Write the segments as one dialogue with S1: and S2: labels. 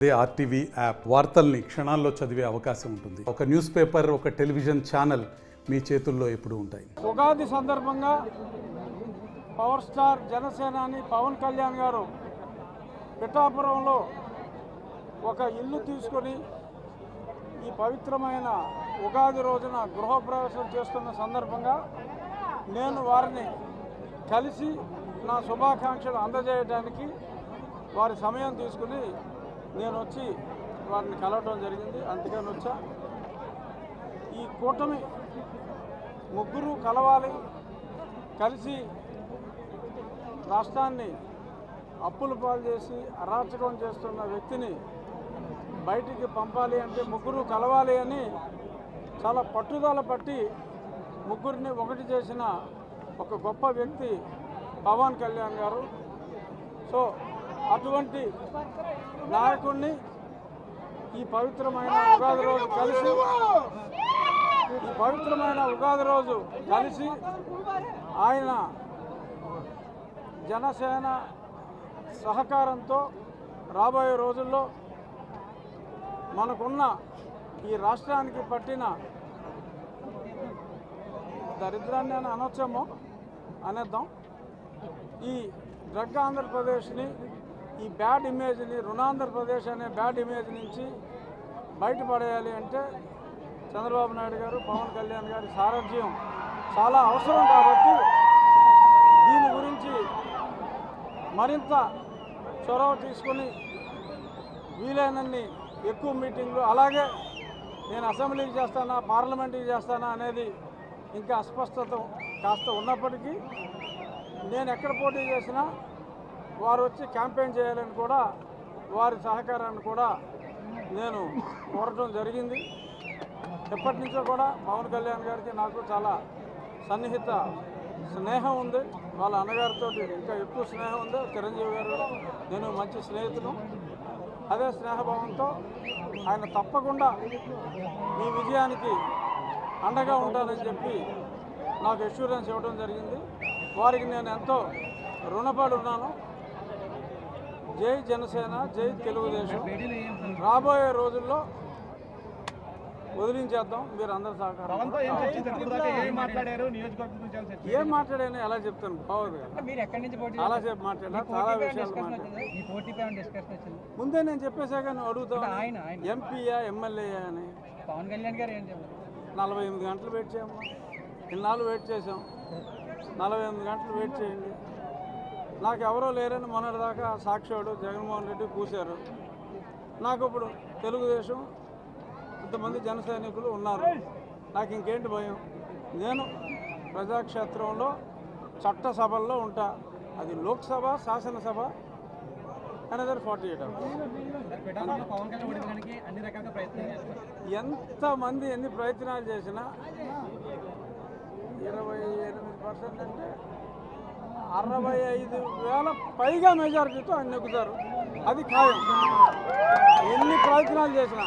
S1: RTV app వార్తల్ని క్షణాల్లో చదివే అవకాశం ఉంటుంది. ఒక న్యూస్ పేపర్, ఒక టెలివిజన్ ఛానల్ మీ చేతుల్లో ఎప్పుడూ ఉంటాయి.
S2: ఉగాది సందర్భంగా పవర్ స్టార్ జనసేనాని పవన్ కళ్యాణ్ గారు పిఠాపురంలో ఒక ఇల్లు తీసుకొని ఈ పవిత్రమైన ఉగాది రోజున గృహప్రవేశం చేస్తున్న సందర్భంగా నేను వారిని కలిసి నా శుభాకాంక్షలు అందజేయడానికి వారి సమయం తీసుకుని నేను వచ్చి వారిని కలవడం జరిగింది. అందుకని వచ్చా. ఈ కూటమి ముగ్గురు కలవాలి, కలిసి రాష్ట్రాన్ని అప్పుల పాలు చేసి అరాచకం చేస్తున్న వ్యక్తిని బయటికి పంపాలి అంటే ముగ్గురు కలవాలి అని చాలా పట్టుదల పట్టి ముగ్గురిని ఒకటి చేసిన ఒక గొప్ప వ్యక్తి పవన్ కళ్యాణ్ గారు. సో అటువంటి నాయకుడిని ఈ పవిత్రమైన ఉగాది రోజు కలిసి ఆయన జనసేన సహకారంతో రాబోయే రోజుల్లో మనకున్న ఈ రాష్ట్రానికి పట్టిన దరిద్రాన్ని అని అనొచ్చేమో అనేద్దాం. ఈ డ్రగ్ ఆంధ్రప్రదేశ్ని, ఈ బ్యాడ్ ఇమేజ్ని, రుణాంధ్రప్రదేశ్ అనే బ్యాడ్ ఇమేజ్ నుంచి బయటపడేయాలి అంటే చంద్రబాబు నాయుడు గారు, పవన్ కళ్యాణ్ గారి సారథ్యం చాలా అవసరం. కాబట్టి దీని గురించి మరింత చొరవ తీసుకుని వీలైనన్ని ఎక్కువ మీటింగ్లు, అలాగే నేను అసెంబ్లీకి చేస్తానా పార్లమెంట్కి చేస్తానా అనేది ఇంకా అస్పష్టత కాస్త ఉన్నప్పటికీ నేను ఎక్కడ పోటీ చేసినా వారు వచ్చి క్యాంపెయిన్ చేయాలని కూడా వారి సహకారాన్ని కూడా నేను కోరటం జరిగింది. ఎప్పటి నుంచో కూడా పవన్ కళ్యాణ్ గారికి నాకు చాలా సన్నిహిత స్నేహం ఉంది. వాళ్ళ అన్నగారితో ఇంకా ఎక్కువ స్నేహం ఉంది. చిరంజీవి గారు నేను మంచి స్నేహితులు. అదే స్నేహభావంతో ఆయన తప్పకుండా మీ విజయానికి అండగా ఉంటానని చెప్పి నాకు అష్యూరెన్స్ ఇవ్వడం జరిగింది. వారికి నేను ఎంతో రుణపడి ఉన్నాను. జై జనసేన, జై తెలుగుదేశం. రాబోయే రోజుల్లో వదిలించేద్దాం. మీరు అందరూ సహకారం. ఏం మాట్లాడాను ఎలా చెప్తాను, బాగోదు. చాలా సేపు మాట్లాడా, చాలా విషయాలు మాట్లాడా. ముందే నేను చెప్పేశాక నువ్వు అడుగుతావు ఎంపీయా ఎమ్మెల్యేయా అని.
S3: పవన్ కళ్యాణ్ గారు ఏం చెప్పారు?
S2: 48 గంటలు వెయిట్ చేయమ్మా. ఇన్నాళ్ళు వెయిట్ చేసాం. 48 గంటలు వెయిట్ చేయండి. నాకు ఎవరో లేరని మొన్నటిదాకా సాక్షివాడు జగన్మోహన్ రెడ్డి కూశారు. నాకు ఇప్పుడు తెలుగుదేశం ఇంతమంది జన సైనికులు ఉన్నారు. నాకు ఇంకేంటి భయం? నేను ప్రజాక్షేత్రంలో చట్టసభల్లో ఉంటా. అది లోక్సభ, శాసనసభ, అనదర్ 48 hours. ఎంతమంది ఎన్ని ప్రయత్నాలు చేసినా 28% అంటే 65,000 పైగా మెజారిటీతో ఆయన నెగ్గుతారు. అది ఖాయం. ఎన్ని ప్రయత్నాలు చేసినా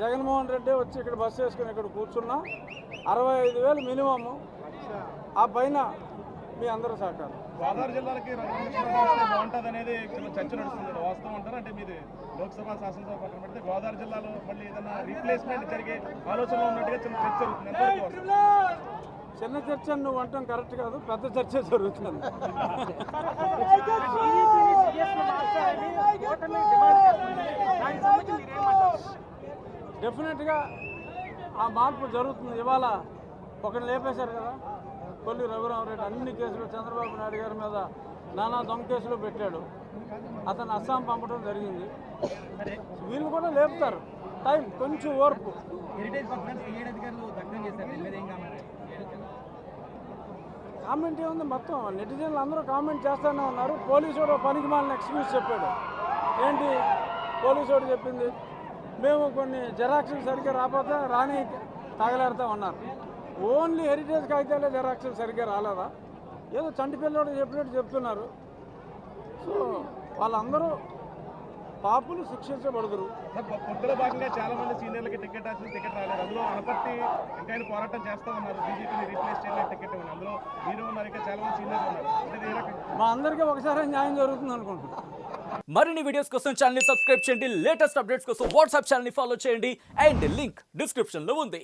S2: జగన్మోహన్ రెడ్డి వచ్చి ఇక్కడ బస్సు వేసుకుని ఇక్కడ కూర్చున్నా 65,000 మినిమమ్. ఆ పైన మీ అందరూ సహకారం.
S4: గోదావరి జిల్లాలకి బాగుంటుంది అనేది చర్చ నడుస్తుంది. వాస్తవం అంటారు అంటే మీరు లోక్సభ, శాసనసభ పక్కన పెడితే గోదావరి జిల్లాలో మళ్ళీ ఏదైనా రీప్లేస్మెంట్ జరిగే ఆలోచనలో ఉన్నట్టుగా చిన్న చర్చ జరుగుతుంది.
S2: చిన్న చర్చ నువ్వు అంటాం కరెక్ట్ కాదు, పెద్ద చర్చ జరుగుతుంది. డెఫినెట్గా ఆ మార్పు జరుగుతుంది. ఇవాళ ఒకరిని లేపేశారు కదా, కొల్లి రఘురామరెడ్డి. అన్ని కేసులు చంద్రబాబు నాయుడు గారి మీద నానా దొంగ కేసులు పెట్టాడు. అతను అస్సాం పంపడం జరిగింది. వీళ్ళు కూడా లేపుతారు. టైం, కొంచెం ఓర్పు. కామెంట్ ఏముంది? మొత్తం నెటిజన్లు అందరూ కామెంట్ చేస్తూనే ఉన్నారు. పోలీసుడు పనికి మాలిన ఎక్స్క్యూజ్ చెప్పాడు. ఏంటి పోలీసుడు చెప్పింది? మేము కొన్ని జెరాక్స్లు సరిగ్గా రాకపోతే రాని తగలేరుతా ఉన్నారు. ఓన్లీ హెరిటేజ్ కాగితాలే జెరాక్స్లు సరిగ్గా రాలేదా? ఏదో చంటి పిల్లడు చెప్పినట్టు చెప్తున్నారు. సో వాళ్ళందరూ పాపులు శిక్షించబడదురు.
S4: పొత్తులో భాగంగా చాలా మంది సీనియర్లకి టికెట్ రాలేదు. అందులో అనపర్తి ఇంకా ఆయన పోరాటం చేస్తా ఉన్నారు, బీజేపీని రీప్లేస్ చేయడానికి టికెట్ ఇవ్వండి. అందులో మీరు ఉన్నారు, ఇంకా చాలా మంది సీనియర్లు ఉన్నారు. అంటే ఏ రకంగా
S2: మా అందరికీ ఒకసారి న్యాయం జరుగుతుంది అనుకుంటున్నాను.
S5: మరిన్ని వీడియోస్ కోసం ఛానల్ ని సబ్స్క్రైబ్ చేయండి, లేటెస్ట్ అప్డేట్స్ కోసం వాట్సాప్ ఛానల్ ని ఫాలో చేయండి అండ్ లింక్ డిస్క్రిప్షన్ లో ఉంది.